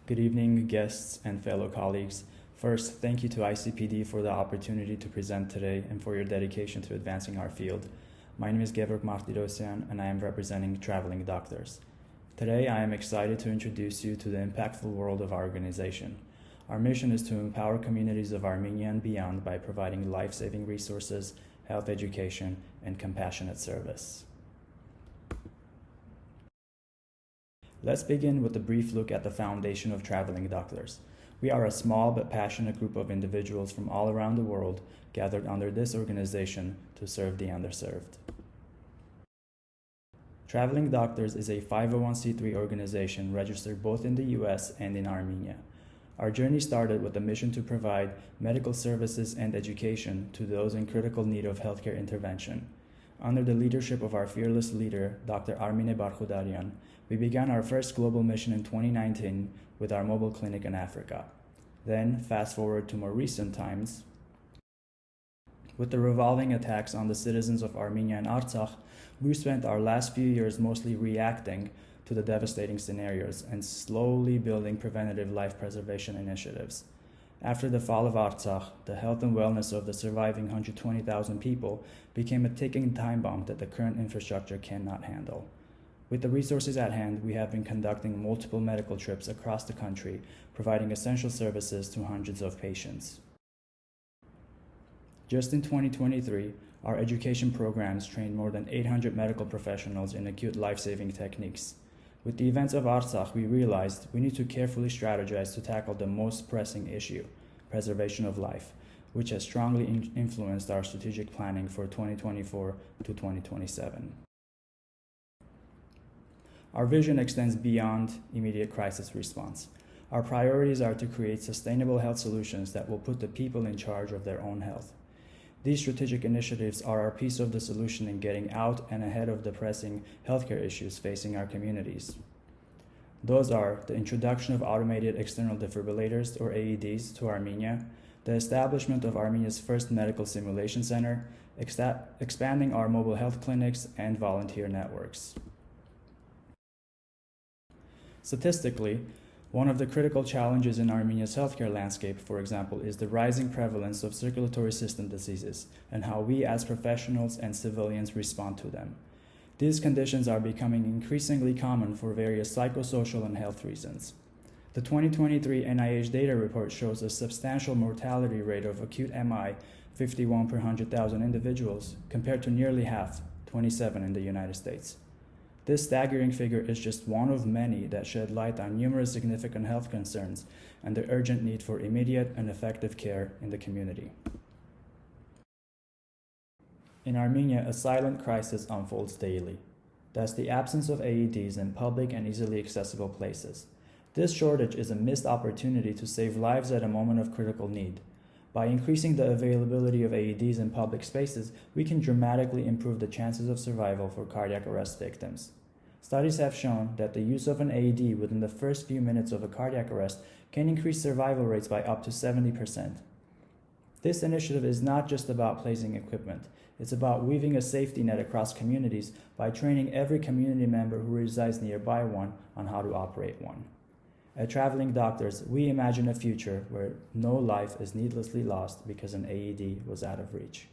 Good evening, guests and fellow colleagues. First, thank you to ICPD for the opportunity to present today and for your dedication to advancing our field. My name is Gevorg Martirosyan, and I am representing Traveling Doctors. Today, I am excited to introduce you to the impactful world of our organization. Our mission is to empower communities of Armenia and beyond by providing life-saving resources, health education, and compassionate service. Let's begin with a brief look at the foundation of Traveling Doctors. We are a small but passionate group of individuals from all around the world gathered under this organization to serve the underserved. Traveling Doctors is a 501c3 organization registered both in the US and in Armenia. Our journey started with a mission to provide medical services and education to those in critical need of healthcare intervention. Under the leadership of our fearless leader, Dr. Aram, we began our first global mission in 2019 with our mobile clinic in Africa. Then, fast forward to more recent times, with the revolving attacks on the citizens of Armenia and Artsakh, we spent our last few years mostly reacting to the devastating scenarios and slowly building preventative life preservation initiatives. After the fall of Artsakh, the health and wellness of the surviving 120,000 people became a ticking time bomb that the current infrastructure cannot handle. With the resources at hand, we have been conducting multiple medical trips across the country, providing essential services to hundreds of patients. Just in 2023, our education programs trained more than 800 medical professionals in acute life-saving techniques. With the events of Artsakh, we realized we need to carefully strategize to tackle the most pressing issue, preservation of life, which has strongly influenced our strategic planning for 2024 to 2027. Our vision extends beyond immediate crisis response. Our priorities are to create sustainable health solutions that will put the people in charge of their own health. These strategic initiatives are our piece of the solution in getting out and ahead of the pressing healthcare issues facing our communities. Those are the introduction of automated external defibrillators, or AEDs, to Armenia, the establishment of Armenia's first medical simulation center, expanding our mobile health clinics, and volunteer networks. Statistically, one of the critical challenges in Armenia's healthcare landscape, for example, is the rising prevalence of circulatory system diseases and how we as professionals and civilians respond to them. These conditions are becoming increasingly common for various psychosocial and health reasons. The 2023 NIH data report shows a substantial mortality rate of acute MI, 51 per 100,000 individuals, compared to nearly half, 27 in the United States. This staggering figure is just one of many that shed light on numerous significant health concerns and the urgent need for immediate and effective care in the community. In Armenia, a silent crisis unfolds daily. That's the absence of AEDs in public and easily accessible places. This shortage is a missed opportunity to save lives at a moment of critical need. By increasing the availability of AEDs in public spaces, we can dramatically improve the chances of survival for cardiac arrest victims. Studies have shown that the use of an AED within the first few minutes of a cardiac arrest can increase survival rates by up to 70%. This initiative is not just about placing equipment. It's about weaving a safety net across communities by training every community member who resides nearby one on how to operate one. At Traveling Doctors, we imagine a future where no life is needlessly lost because an AED was out of reach.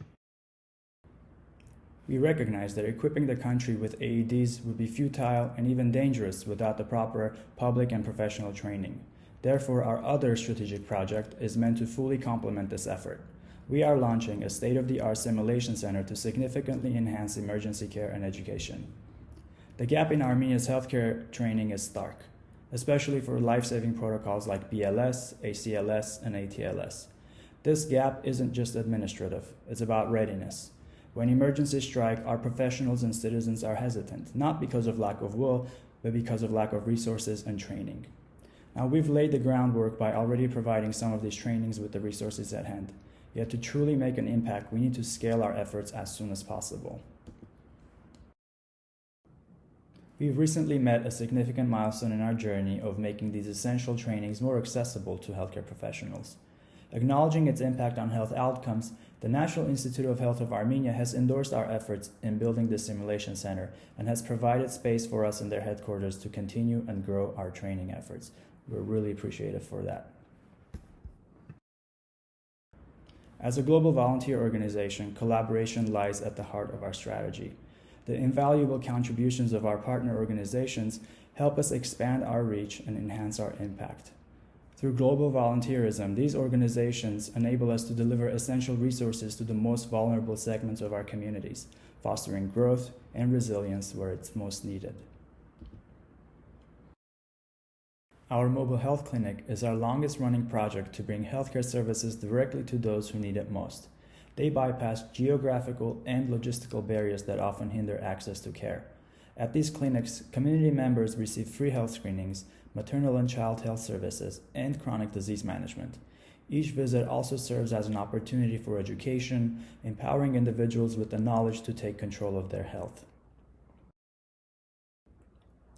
We recognize that equipping the country with AEDs would be futile and even dangerous without the proper public and professional training. Therefore, our other strategic project is meant to fully complement this effort. We are launching a state-of-the-art simulation center to significantly enhance emergency care and education. The gap in Armenia's healthcare training is stark, especially for life-saving protocols like BLS, ACLS, and ATLS. This gap isn't just administrative, it's about readiness. When emergencies strike, our professionals and citizens are hesitant, not because of lack of will, but because of lack of resources and training. Now, we've laid the groundwork by already providing some of these trainings with the resources at hand. Yet to truly make an impact, we need to scale our efforts as soon as possible. We've recently met a significant milestone in our journey of making these essential trainings more accessible to healthcare professionals. Acknowledging its impact on health outcomes, the National Institute of Health of Armenia has endorsed our efforts in building the simulation center and has provided space for us in their headquarters to continue and grow our training efforts. We're really appreciative for that. As a global volunteer organization, collaboration lies at the heart of our strategy. The invaluable contributions of our partner organizations help us expand our reach and enhance our impact. Through global volunteerism, these organizations enable us to deliver essential resources to the most vulnerable segments of our communities, fostering growth and resilience where it's most needed. Our mobile health clinic is our longest-running project to bring healthcare services directly to those who need it most. They bypass geographical and logistical barriers that often hinder access to care. At these clinics, community members receive free health screenings, maternal and child health services, and chronic disease management. Each visit also serves as an opportunity for education, empowering individuals with the knowledge to take control of their health.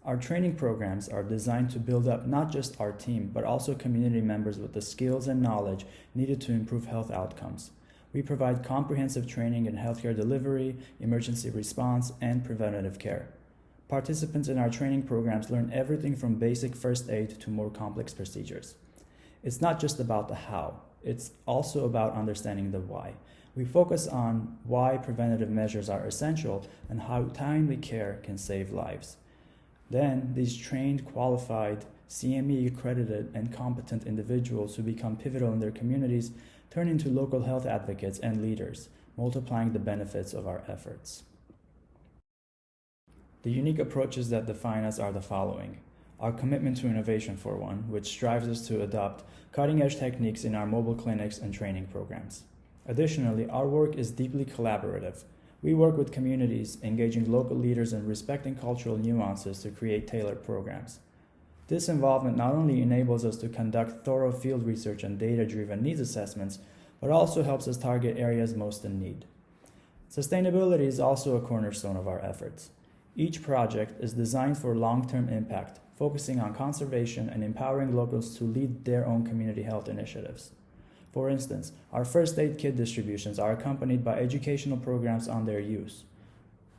Our training programs are designed to build up not just our team, but also community members with the skills and knowledge needed to improve health outcomes. We provide comprehensive training in healthcare delivery, emergency response, and preventative care. Participants in our training programs learn everything from basic first aid to more complex procedures. It's not just about the how, it's also about understanding the why. We focus on why preventative measures are essential and how timely care can save lives. Then, these trained, qualified, CME-accredited, and competent individuals who become pivotal in their communities turn into local health advocates and leaders, multiplying the benefits of our efforts. The unique approaches that define us are the following. Our commitment to innovation, for one, which strives us to adopt cutting-edge techniques in our mobile clinics and training programs. Additionally, our work is deeply collaborative. We work with communities, engaging local leaders and respecting cultural nuances to create tailored programs. This involvement not only enables us to conduct thorough field research and data-driven needs assessments, but also helps us target areas most in need. Sustainability is also a cornerstone of our efforts. Each project is designed for long-term impact, focusing on conservation and empowering locals to lead their own community health initiatives. For instance, our first aid kit distributions are accompanied by educational programs on their use.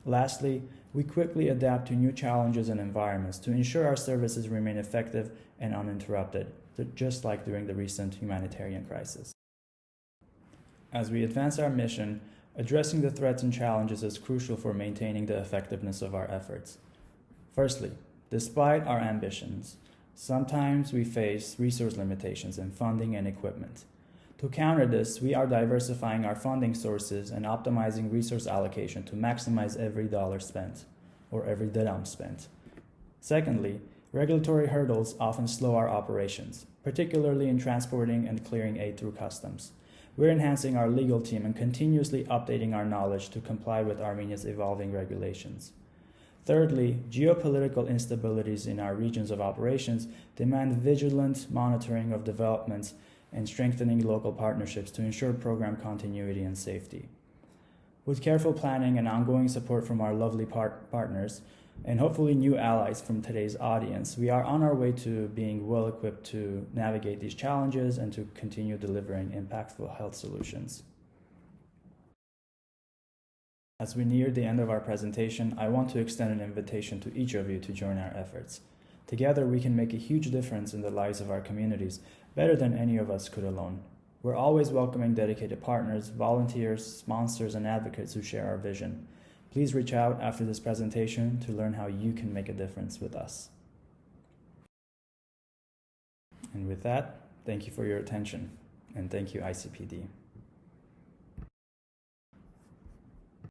Lastly, we quickly adapt to new challenges and environments to ensure our services remain effective and uninterrupted, just like during the recent humanitarian crisis. As we advance our mission, addressing the threats and challenges is crucial for maintaining the effectiveness of our efforts. Firstly, despite our ambitions, sometimes we face resource limitations in funding and equipment. To counter this, we are diversifying our funding sources and optimizing resource allocation to maximize every dollar spent, or every dirham spent. Secondly, regulatory hurdles often slow our operations, particularly in transporting and clearing aid through customs. We're enhancing our legal team and continuously updating our knowledge to comply with Armenia's evolving regulations. Thirdly, geopolitical instabilities in our regions of operations demand vigilant monitoring of developments and strengthening local partnerships to ensure program continuity and safety. With careful planning and ongoing support from our lovely partners, and hopefully new allies from today's audience, we are on our way to being well equipped to navigate these challenges and to continue delivering impactful health solutions. As we near the end of our presentation, I want to extend an invitation to each of you to join our efforts. Together, we can make a huge difference in the lives of our communities, better than any of us could alone. We're always welcoming dedicated partners, volunteers, sponsors, and advocates who share our vision. Please reach out after this presentation to learn how you can make a difference with us. And with that, thank you for your attention, and thank you, ICPD.